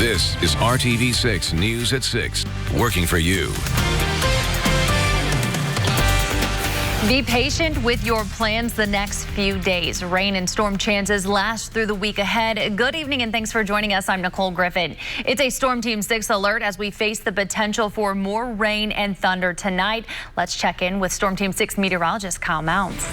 This is RTV6 News at 6, working for you. Be patient with your plans the next few days. Rain and storm chances last through the week ahead. Good evening and thanks for joining us. I'm Nicole Griffin. It's a Storm Team 6 alert as we face the potential for more rain and thunder tonight. Let's check in with Storm Team 6 meteorologist Kyle Mounts.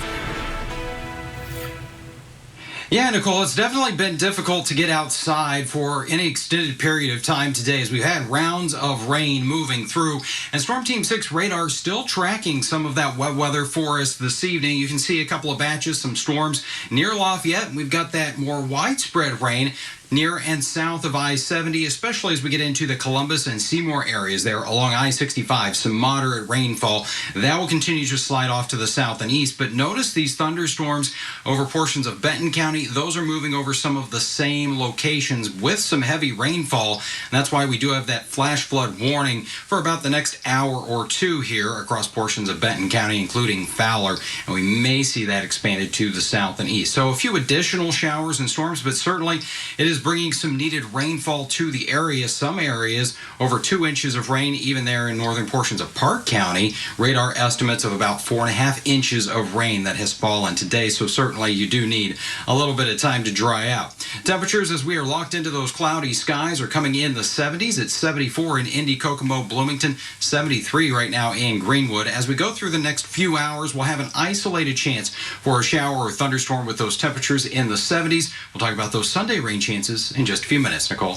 Yeah, Nicole, it's definitely been difficult to get outside for any extended period of time today as we've had rounds of rain moving through. And Storm Team 6 radar still tracking some of that wet weather for us this evening. You can see a couple of batches, some storms near Lafayette. We've got that more widespread rain near and south of I-70, especially as we get into the Columbus and Seymour areas there along I-65. Some moderate rainfall. That will continue to slide off to the south and east. But notice these thunderstorms over portions of Benton County. Those are moving over some of the same locations with some heavy rainfall. And that's why we do have that flash flood warning for about the next hour or two here across portions of Benton County, including Fowler. And we may see that expanded to the south and east. So a few additional showers and storms, but certainly it is bringing some needed rainfall to the area. Some areas over 2 inches of rain, even there in northern portions of Park County. Radar estimates of about 4.5 inches of rain that has fallen today. So certainly you do need a little bit of time to dry out. Temperatures as we are locked into those cloudy skies are coming in the 70s. It's 74 in Indy, Kokomo, Bloomington, 73 right now in Greenwood. As we go through the next few hours, we'll have an isolated chance for a shower or thunderstorm with those temperatures in the 70s. We'll talk about those Sunday rain chances in just a few minutes, Nicole.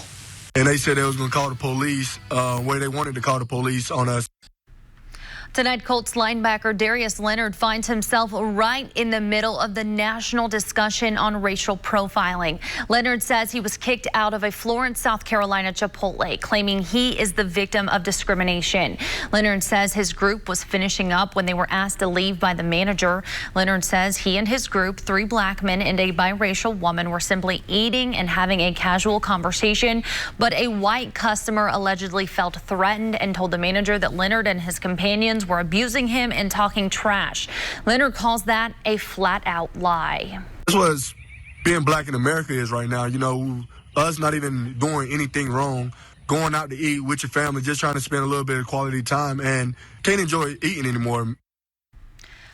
And they said they was going to call the police where they wanted to call the police on us. Tonight, Colts linebacker Darius Leonard finds himself right in the middle of the national discussion on racial profiling. Leonard says he was kicked out of a Florence, South Carolina Chipotle, claiming he is the victim of discrimination. Leonard says his group was finishing up when they were asked to leave by the manager. Leonard says he and his group, 3 black men and a biracial woman, were simply eating and having a casual conversation, but a white customer allegedly felt threatened and told the manager that Leonard and his companions were abusing him and talking trash. Leonard calls that a flat-out lie. This was being black in America is right now. You know, us not even doing anything wrong, going out to eat with your family, just trying to spend a little bit of quality time and can't enjoy eating anymore.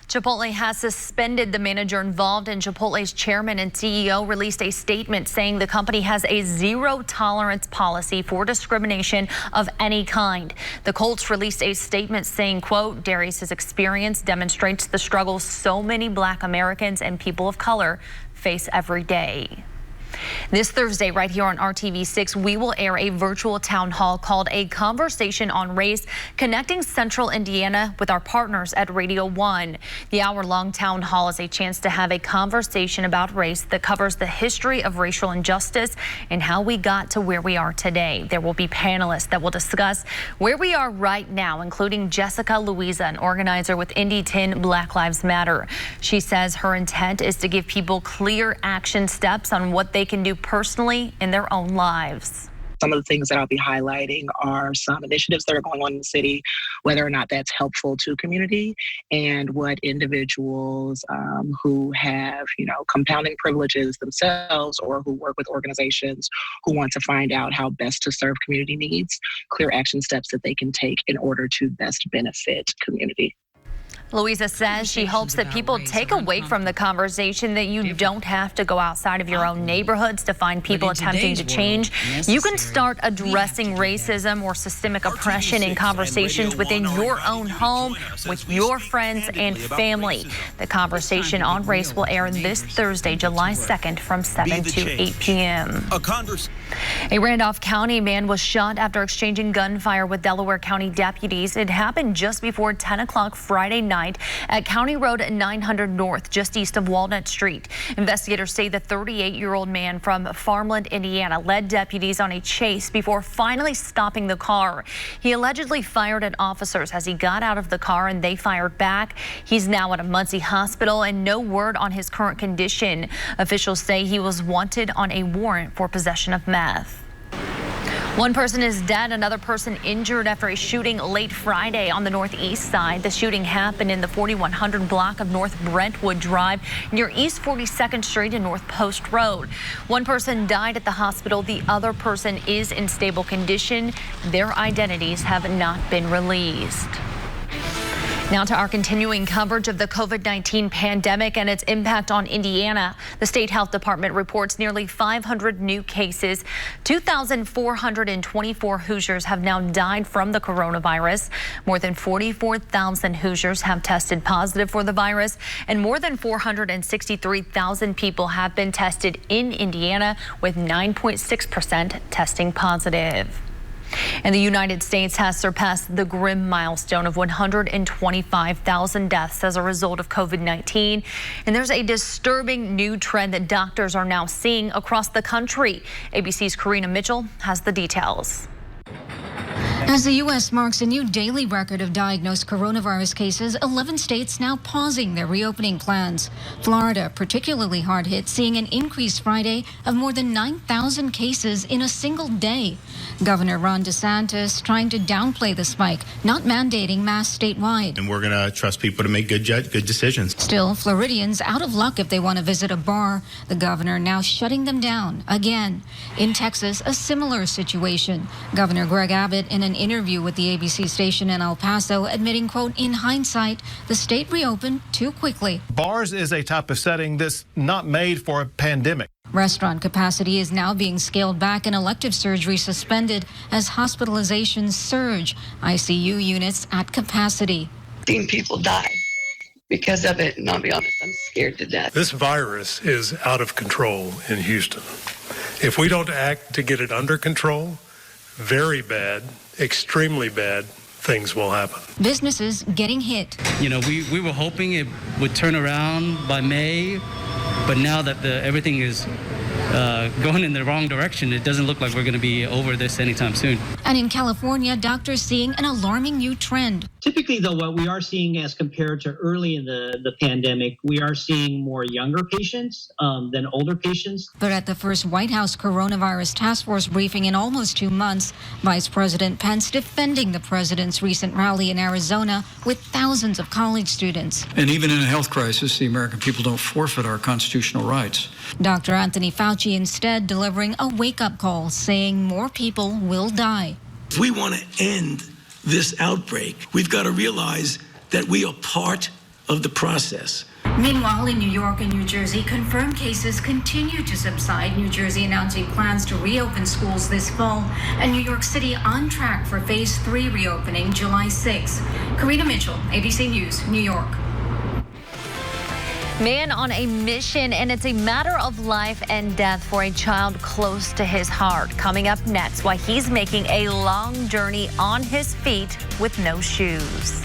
Chipotle has suspended the manager involved, and Chipotle's chairman and CEO released a statement saying the company has a zero-tolerance policy for discrimination of any kind. The Colts released a statement saying, quote, Darius' experience demonstrates the struggles so many black Americans and people of color face every day. This Thursday, right here on RTV6, we will air a virtual town hall called A Conversation on Race, connecting Central Indiana with our partners at Radio 1. The hour-long town hall is a chance to have a conversation about race that covers the history of racial injustice and how we got to where we are today. There will be panelists that will discuss where we are right now, including Jessica Louisa, an organizer with Indy 10 Black Lives Matter. She says her intent is to give people clear action steps on what they can do personally in their own lives. Some of the things that I'll be highlighting are some initiatives that are going on in the city, whether or not that's helpful to community, and what individuals who have, compounding privileges themselves or who work with organizations who want to find out how best to serve community needs, clear action steps that they can take in order to best benefit community. Louisa says she hopes that people take away from the conversation that you don't have to go outside of your own neighborhoods to find people attempting to change. You can start addressing racism or systemic oppression in conversations within your own home with your friends and family. The conversation on race will air this Thursday, July 2nd from 7 to 8 p.m. A Randolph County man was shot after exchanging gunfire with Delaware County deputies. It happened just before 10 o'clock Friday night at County Road 900 North, just east of Walnut Street. Investigators say the 38-year-old man from Farmland, Indiana, led deputies on a chase before finally stopping the car. He allegedly fired at officers as he got out of the car, and they fired back. He's now at a Muncie hospital, and no word on his current condition. Officials say he was wanted on a warrant for possession of meth. One person is dead, another person injured after a shooting late Friday on the northeast side. The shooting happened in the 4100 block of North Brentwood Drive near East 42nd Street and North Post Road. One person died at the hospital. The other person is in stable condition. Their identities have not been released. Now to our continuing coverage of the COVID-19 pandemic and its impact on Indiana. The state health department reports nearly 500 new cases. 2,424 Hoosiers have now died from the coronavirus. More than 44,000 Hoosiers have tested positive for the virus, and more than 463,000 people have been tested in Indiana, with 9.6% testing positive. And the United States has surpassed the grim milestone of 125,000 deaths as a result of COVID-19. And there's a disturbing new trend that doctors are now seeing across the country. ABC's Karina Mitchell has the details. As the U.S. marks a new daily record of diagnosed coronavirus cases, 11 states now pausing their reopening plans. Florida, particularly hard hit, seeing an increase Friday of more than 9,000 cases in a single day. Governor Ron DeSantis trying to downplay the spike, not mandating masks statewide. And we're going to trust people to make good decisions. Still, Floridians out of luck if they want to visit a bar. The governor now shutting them down again. In Texas, a similar situation. Governor Greg Abbott, in an interview with the ABC station in El Paso, admitting, quote, in hindsight, the state reopened too quickly. Bars is a type of setting that's not made for a pandemic. Restaurant capacity is now being scaled back and elective surgery suspended as hospitalizations surge. ICU units at capacity. Seeing people die because of it, and I'll be honest, I'm scared to death. This virus is out of control in Houston. If we don't act to get it under control, very bad, extremely bad things will happen. Businesses getting hit. You know, we were hoping it would turn around by May, but now that everything is going in the wrong direction, it doesn't look like we're going to be over this anytime soon. And in California, doctors seeing an alarming new trend. Typically, though, what we are seeing as compared to early in the pandemic, we are seeing more younger patients than older patients. But at the first White House coronavirus task force briefing in almost 2 months, Vice President Pence defending the president's recent rally in Arizona with thousands of college students. And even in a health crisis, the American people don't forfeit our constitutional rights. Dr. Anthony Fauci instead delivering a wake-up call, saying more people will die. If we want to end this outbreak, we've got to realize that we are part of the process. Meanwhile, in New York and New Jersey, confirmed cases continue to subside. New Jersey announcing plans to reopen schools this fall, and New York City on track for Phase 3 reopening July 6. Karina Mitchell, ABC News, New York. Man on a mission, and it's a matter of life and death for a child close to his heart. Coming up next, why he's making a long journey on his feet with no shoes.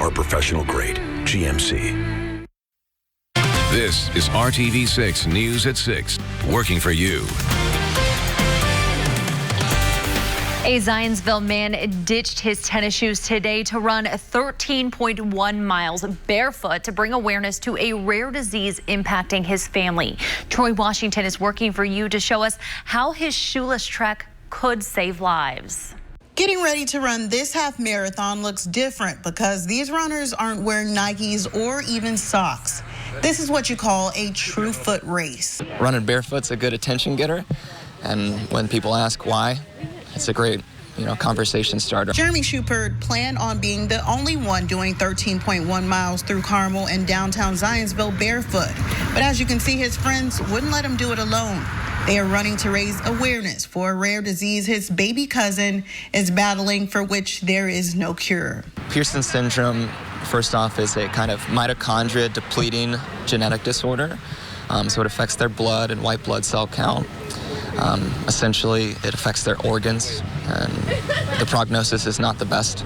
Our professional grade, GMC. This is RTV6 News at 6, working for you. A Zionsville man ditched his tennis shoes today to run 13.1 miles barefoot to bring awareness to a rare disease impacting his family. Troy Washington is working for you to show us how his shoeless trek could save lives. Getting ready to run this half marathon looks different because these runners aren't wearing Nikes or even socks. This is what you call a true foot race. Running barefoot's a good attention getter, and when people ask why, it's a great, conversation starter. Jeremy Shupert planned on being the only one doing 13.1 miles through Carmel and downtown Zionsville barefoot. But as you can see, his friends wouldn't let him do it alone. They are running to raise awareness for a rare disease his baby cousin is battling, for which there is no cure. Pearson syndrome, first off, is a kind of mitochondria depleting genetic disorder. So it affects their blood and white blood cell count. Essentially, it affects their organs, and the prognosis is not the best,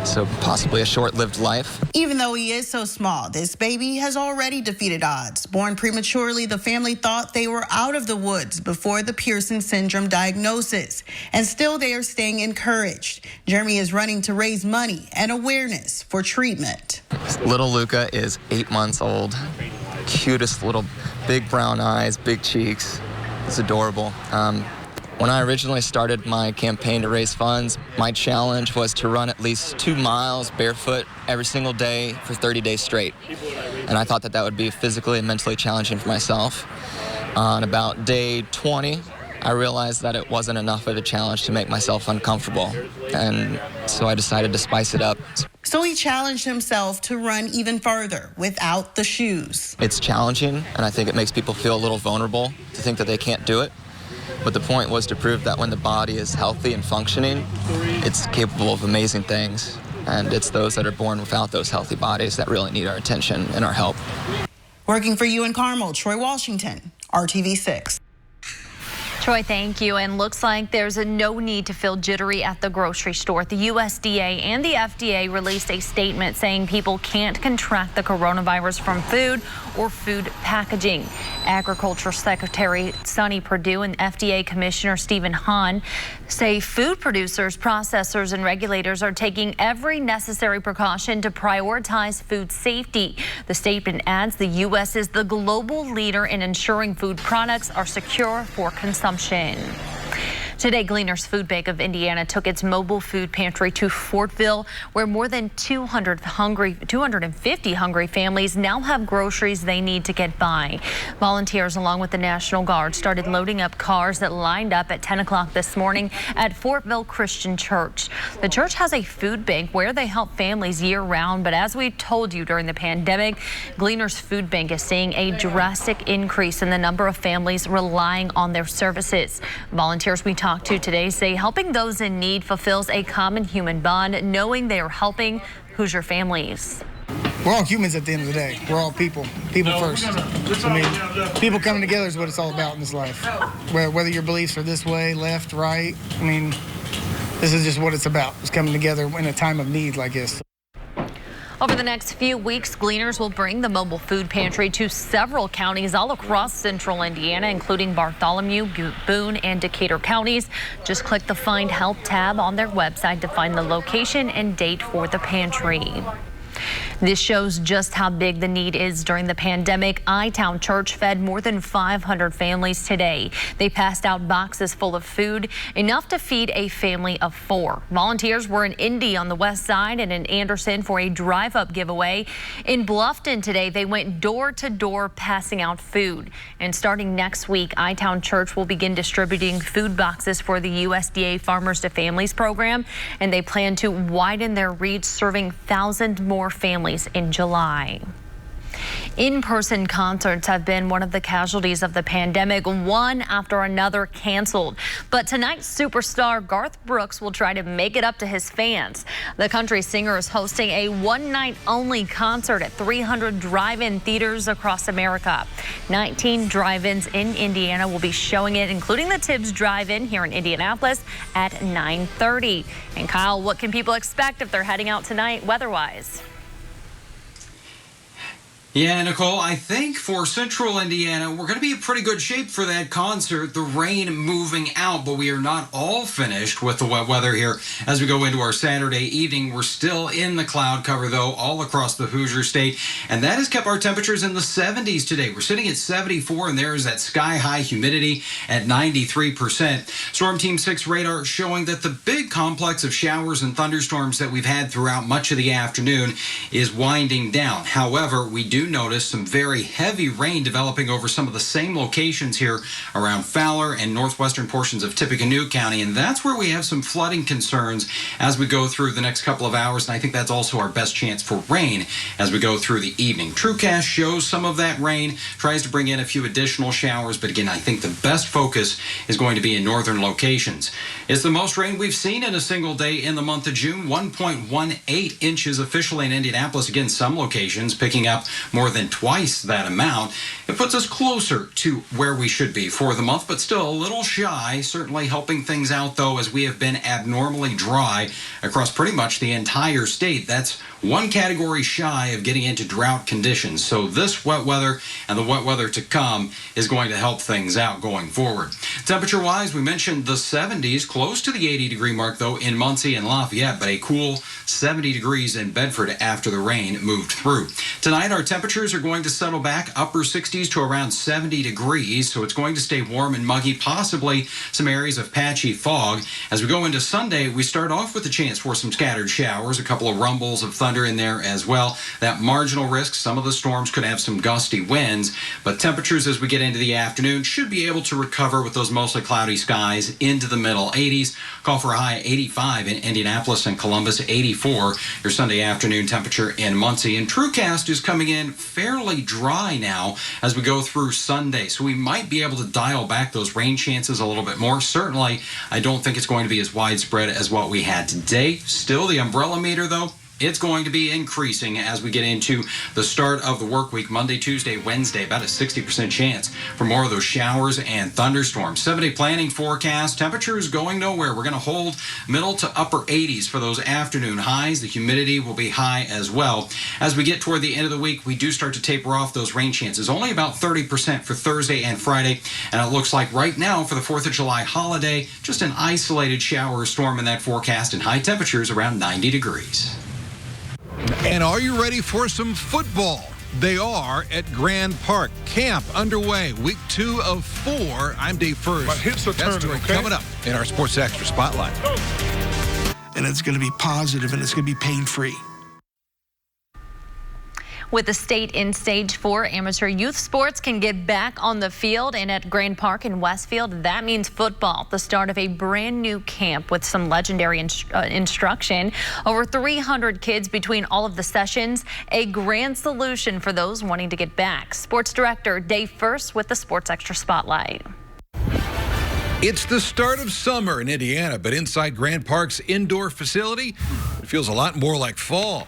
so possibly a short-lived life. Even though he is so small, this baby has already defeated odds. Born prematurely, the family thought they were out of the woods before the Pearson syndrome diagnosis, and still they are staying encouraged. Jeremy is running to raise money and awareness for treatment. Little Luca is 8 months old, cutest little big brown eyes, big cheeks. It's adorable. When I originally started my campaign to raise funds, my challenge was to run at least 2 miles barefoot every single day for 30 days straight. And I thought that would be physically and mentally challenging for myself. On about day 20, I realized that it wasn't enough of a challenge to make myself uncomfortable. And so I decided to spice it up. So he challenged himself to run even further without the shoes. It's challenging, and I think it makes people feel a little vulnerable to think that they can't do it. But the point was to prove that when the body is healthy and functioning, it's capable of amazing things. And it's those that are born without those healthy bodies that really need our attention and our help. Working for you in Carmel, Troy Washington, RTV6. Troy, thank you. And looks like there's no need to feel jittery at the grocery store. The USDA and the FDA released a statement saying people can't contract the coronavirus from food or food packaging. Agriculture Secretary Sonny Perdue and FDA Commissioner Stephen Hahn say food producers, processors, and regulators are taking every necessary precaution to prioritize food safety. The statement adds the U.S. is the global leader in ensuring food products are secure for consumption. Today, Gleaner's Food Bank of Indiana took its mobile food pantry to Fortville, where more than 250 hungry families now have groceries they need to get by. Volunteers, along with the National Guard, started loading up cars that lined up at 10 o'clock this morning at Fortville Christian Church. The church has a food bank where they help families year-round, but as we told you during the pandemic, Gleaner's Food Bank is seeing a drastic increase in the number of families relying on their services. Volunteers we talked to today say helping those in need fulfills a common human bond, knowing they are helping Hoosier families. We're all humans at the end of the day. We're all people first. I mean, people coming together is what it's all about in this life. Whether your beliefs are this way, left, right, I mean, this is just what it's about. It's coming together in a time of need like this. Over the next few weeks, Gleaners will bring the mobile food pantry to several counties all across central Indiana, including Bartholomew, Boone, and Decatur counties. Just click the Find Help tab on their website to find the location and date for the pantry. This shows just how big the need is during the pandemic. I-Town Church fed more than 500 families today. They passed out boxes full of food, enough to feed a family of 4. Volunteers were in Indy on the west side and in Anderson for a drive-up giveaway. In Bluffton today, they went door to door passing out food. And starting next week, I-Town Church will begin distributing food boxes for the USDA Farmers to Families program, and they plan to widen their reach, serving thousands more families in July. In-person concerts have been one of the casualties of the pandemic, one after another canceled. But tonight's superstar Garth Brooks will try to make it up to his fans. The country singer is hosting a one-night-only concert at 300 drive-in theaters across America. 19 drive-ins in Indiana will be showing it, including the Tibbs Drive-In here in Indianapolis at 9:30. And Kyle, what can people expect if they're heading out tonight weather-wise? Yeah, Nicole, I think for central Indiana, we're going to be in pretty good shape for that concert. The rain moving out, but we are not all finished with the wet weather here as we go into our Saturday evening. We're still in the cloud cover, though, all across the Hoosier State, and that has kept our temperatures in the 70s today. We're sitting at 74, and there is that sky-high humidity at 93%. Storm Team 6 radar showing that the big complex of showers and thunderstorms that we've had throughout much of the afternoon is winding down. However, we do notice some very heavy rain developing over some of the same locations here around Fowler and northwestern portions of Tippecanoe County, and that's where we have some flooding concerns as we go through the next couple of hours, and I think that's also our best chance for rain as we go through the evening. TrueCast shows some of that rain, tries to bring in a few additional showers, but again, I think the best focus is going to be in northern locations. It's the most rain we've seen in a single day in the month of June, 1.18 inches officially in Indianapolis. Again, some locations picking up more than twice that amount. It puts us closer to where we should be for the month, but still a little shy. Certainly helping things out, though, as we have been abnormally dry across pretty much the entire state. That's one category shy of getting into drought conditions. So this wet weather and the wet weather to come is going to help things out going forward. Temperature-wise, we mentioned the 70s, close to the 80-degree mark, though, in Muncie and Lafayette, but a cool 70 degrees in Bedford after the rain moved through. Tonight, our temperatures are going to settle back upper 60s to around 70 degrees, so it's going to stay warm and muggy, possibly some areas of patchy fog. As we go into Sunday, we start off with a chance for some scattered showers, a couple of rumbles of thunder in there as well. That marginal risk, some of the storms could have some gusty winds, but temperatures as we get into the afternoon should be able to recover with those mostly cloudy skies into the middle 80s. Call for a high 85 in Indianapolis and Columbus, 84 your Sunday afternoon temperature in Muncie. And TrueCast is coming in fairly dry now as we go through Sunday, so we might be able to dial back those rain chances a little bit more. Certainly, I don't think it's going to be as widespread as what we had today. Still, the umbrella meter, though, it's going to be increasing as we get into the start of the work week, Monday, Tuesday, Wednesday, about a 60% chance for more of those showers and thunderstorms. 7-day planning forecast, temperatures going nowhere. We're going to hold middle to upper 80s for those afternoon highs. The humidity will be high as well. As we get toward the end of the week, we do start to taper off those rain chances. Only about 30% for Thursday and Friday. And it looks like right now for the 4th of July holiday, just an isolated shower or storm in that forecast and high temperatures around 90 degrees. And are you ready for some football? They are at Grand Park. Camp underway, week 2 of 4. I'm Dave First. My hips are turning, okay? Coming up in our Sports Extra Spotlight. And it's going to be positive and it's going to be pain-free. With the state in stage 4, amateur youth sports can get back on the field, and at Grand Park in Westfield, that means football. The start of a brand new camp with some legendary instruction. Over 300 kids between all of the sessions, a grand solution for those wanting to get back. Sports Director Dave First with the Sports Extra Spotlight. It's the start of summer in Indiana, but inside Grand Park's indoor facility, it feels a lot more like fall.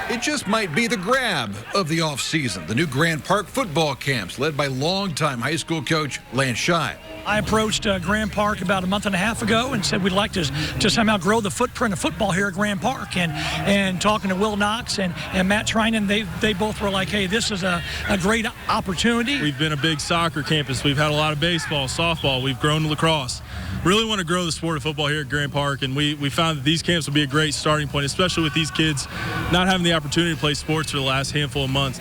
It just might be the grab of the offseason. The new Grand Park football camps led by longtime high school coach Lance Shine. I approached Grand Park about a month and a half ago and said we'd like to somehow grow the footprint of football here at Grand Park. And talking to Will Knox and Matt Trinan, they both were like, hey, this is a great opportunity. We've been a big soccer campus. We've had a lot of baseball, softball. We've grown to lacrosse. Really want to grow the sport of football here at Grand Park, and we found that these camps will be a great starting point, especially with these kids not having the opportunity to play sports for the last handful of months.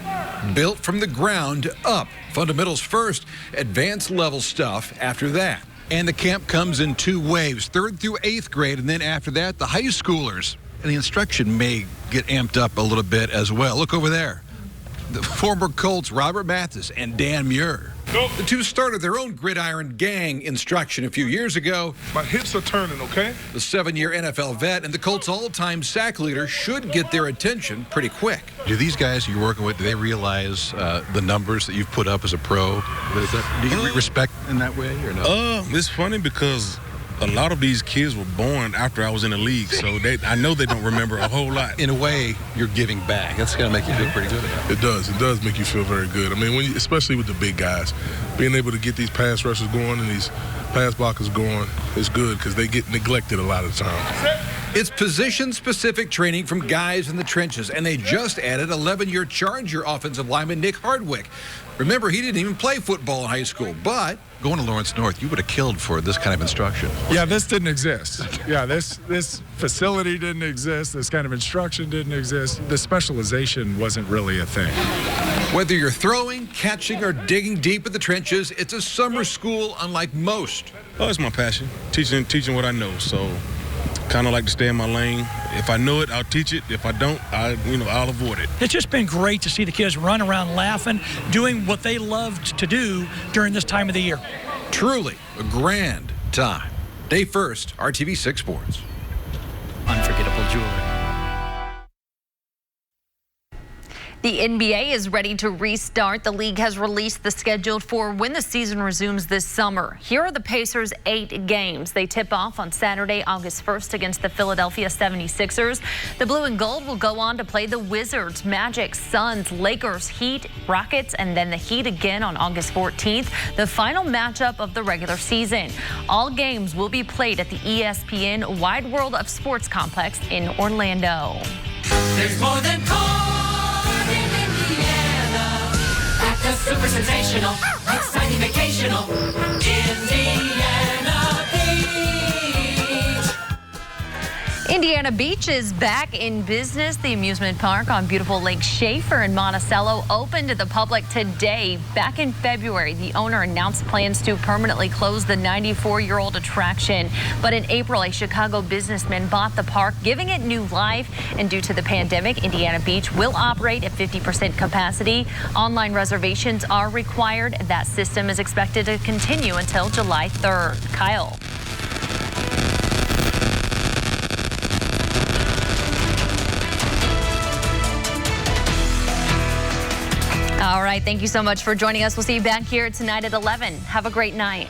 Built from the ground up. Fundamentals first, advanced level stuff after that. And the camp comes in 2 waves, 3rd through 8th grade, and then after that, the high schoolers. And the instruction may get amped up a little bit as well. Look over there. The former Colts, Robert Mathis and Dan Muir. The 2 started their own gridiron gang instruction a few years ago. My hips are turning, okay? The 7-year NFL vet and the Colts' all-time sack leader should get their attention pretty quick. Do these guys you're working with, do they realize the numbers that you've put up as a pro? Do you respect in that way or no? It's funny because a lot of these kids were born after I was in the league, so I know they don't remember a whole lot. In a way, you're giving back. That's going to make you feel pretty good about it. It does make you feel very good. I mean, especially with the big guys, being able to get these pass rushers going and these pass blockers going is good because they get neglected a lot of times. It's position-specific training from guys in the trenches, and they just added 11-year Charger offensive lineman Nick Hardwick. Remember, he didn't even play football in high school, but going to Lawrence North, you would have killed for this kind of instruction. Yeah, this didn't exist. Yeah, this facility didn't exist. This kind of instruction didn't exist. The specialization wasn't really a thing. Whether you're throwing, catching, or digging deep in the trenches, it's a summer school unlike most. Oh, it's my passion, teaching what I know, so kind of like to stay in my lane. If I know it, I'll teach it. If I don't, I'll avoid it. It's just been great to see the kids run around laughing, doing what they loved to do during this time of the year. Truly a grand time. Day First, RTV6 Sports. Unforgettable jewelry. The NBA is ready to restart. The league has released the schedule for when the season resumes this summer. Here are the Pacers' 8 games. They tip off on Saturday, August 1st against the Philadelphia 76ers. The Blue and Gold will go on to play the Wizards, Magic, Suns, Lakers, Heat, Rockets, and then the Heat again on August 14th, the final matchup of the regular season. All games will be played at the ESPN Wide World of Sports Complex in Orlando. There's more than corn in Indiana. At the super sensational, exciting vacational Indiana Beach. Indiana Beach is back in business. The amusement park on beautiful Lake Schaefer in Monticello opened to the public today. Back in February, the owner announced plans to permanently close the 94-year-old attraction. But in April, a Chicago businessman bought the park, giving it new life. And due to the pandemic, Indiana Beach will operate at 50% capacity. Online reservations are required. That system is expected to continue until July 3rd. Kyle. All right, thank you so much for joining us. We'll see you back here tonight at 11. Have a great night.